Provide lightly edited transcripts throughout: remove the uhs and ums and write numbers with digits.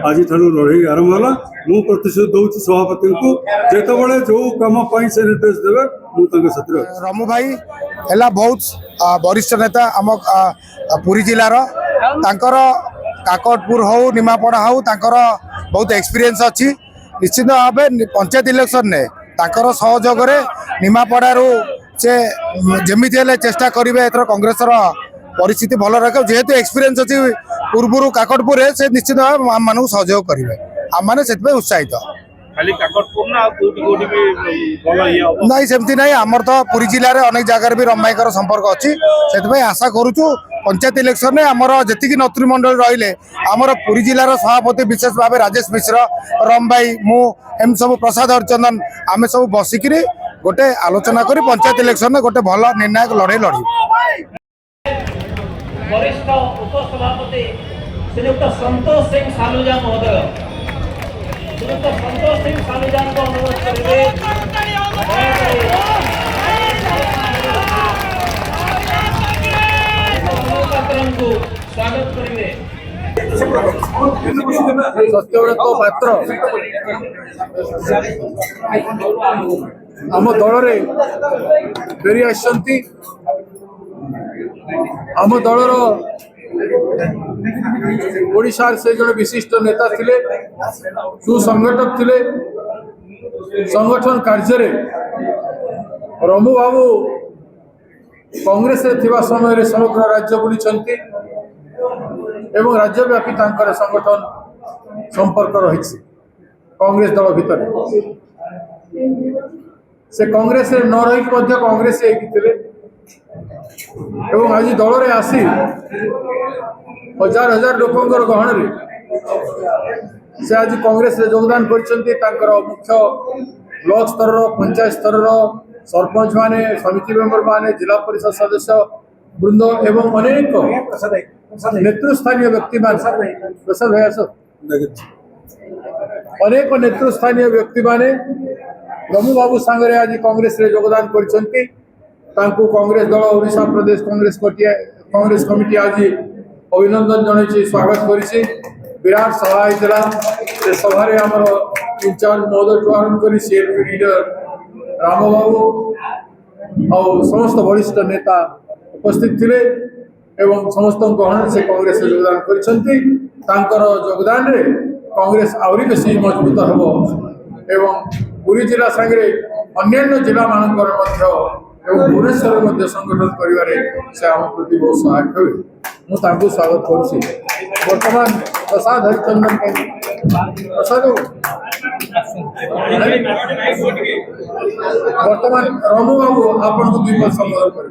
आज लड़ाई आरंभ है। मु प्रतिशोध दूँ सभापति को जिते जो कम से निर्देश देवे रमु भाई है बहुत वरिष्ठ नेता आम पुरी जिलार काकटपुर हो निमापड़ा हो बहुत एक्सपीरियंस अच्छी निश्चित भाव पंचायत इलेक्शन ने सहयोग निमापड़ारू से जमी चेष्टा करेंगे एथर कांग्रेस परिस्थिति भल रख जेहेतु एक्सपीरियंस अच्छी पूर्व काकटपुर से निश्चित भाव आम मान सहयोग करेंगे आम मैंने उत्साहित नहीं सेमती नहीं आमर तो पुरी जिले में अनेक जगह भी रम भाई संपर्क अच्छी से आशा करुचु पंचायत इलेक्शन में आमर जी नेतृमंडल रही आमर पुरी जिलार सभापति विशेष भाव राजेश मिश्र रम भाई मु एम सब प्रसाद हरिचंदन आम सब बसिक गोटे आलोचना करी पंचायत इलेक्शन में गोटे भल निर्णायक लड़ाई लड़ी वरिष्ठ उपसभापति श्रीयुक्त संतोष सिंह सालुजा महोदय श्रीयुक्त संतोष सिंह सालुजा को अनुरोध करेंगे स्वागत करेंगे सत्यव्रत पात्र आम दल फेरी आसती आम दलर ओडिशार से जड़े विशिष्ट नेता थिले सुसंगठक थिले संगठन कार्य रमु बाबू कांग्रेस थिबा समय समग्र राज्य बुली एवं राज्यव्यापी तांकर संगठन संपर्क रही कांग्रेस दल भितर से कांग्रेस न रही कांग्रेस एवं आज दल में आसी हजार हजार लोकंर गहन से आज कांग्रेस योगदान कर मुख्य ब्लॉक स्तर पंचायत स्तर सरपंच माने समिति मेंबर माने जिला परिषद सदस्य वृंद एवं अनेक नेतृस्थानीय व्यक्ति प्रसाद भाई अनेक नेतृस्थानीय व्यक्ति माने रमु बाबू सांगरे आज कांग्रेस योगदान कर कांग्रेस दल ओडिशा प्रदेश कांग्रेस कमिटी आज अभिनंदन जन स्वागत कर विराट सभा होता से सभा आमर इंचार्ज महोदय आरंभ कर सीएलपी लीडर राम बाबू और समस्त वरिष्ठ नेता उपस्थित थे एवं समस्त गहन से कांग्रेस योगदान कर योगदान रे कांग्रेस आहरी बेसी मजबूत हम एवं पुरी जिला सांगे अन्य जिला मानकर भुवनेश्वर संगठन कर आम प्रति बहुत सहायक हुए मुझे स्वागत करुँच बर्तमान प्रसाद हरिचंदन प्रसाद बर्तमान रमु बाबू आपन को दुई पद संबोधन कर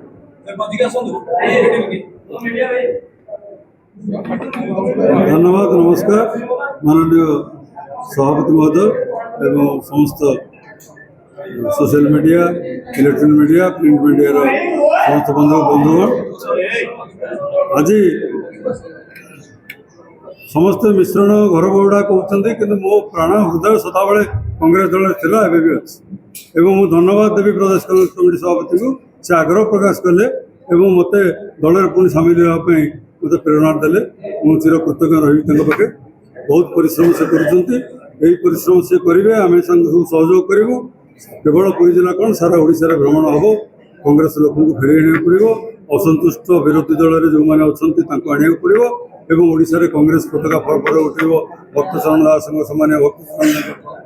धन्यवाद नमस्कार माननीय सभापति महोदय एवं समस्त social media electronic media print media समस्त बंधुगण आज समस्त मिश्रण घर बहुड़ा कहते कि मो प्राण हृदय सदाबले कांग्रेस दल थिला एबे भी अच्छी एवं मुझे धन्यवाद देवी प्रदेश कांग्रेस कमिटी सभापति को से आग्रह प्रकाश कले एवं मते दल में पुणी सामिल होगापी मत प्रेरणा देले मुझे चिर कृतज्ञ रही पाखे बहुत परिश्रम से कर परिश्रम से करेंगे आम सब सहयोग करूँ केवल पुरी जिला कौन सारा ओडिशा भ्रमण हम कांग्रेस लोक फेर आने पड़ो असंतुष्ट विरोधी दल में जो मैंने अच्छा आने पड़ो एवं ओडिशा रे कांग्रेस पताका फरफर उठो भक्त शरण दास सामान्य भक्त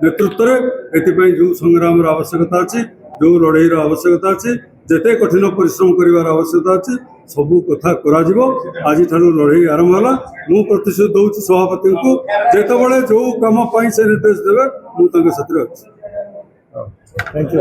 नेतृत्व में जो संग्राम आवश्यकता अच्छी जो लड़ाई आवश्यकता अच्छी जिते कठिन परिश्रम कर आवश्यकता अच्छी सबू कथा कर आज लड़ाई आरंभ है। मु प्रतिशोध दूँ सभापति को जिते जो कम से निर्देश देवे मुझे अच्छी थैंक यू।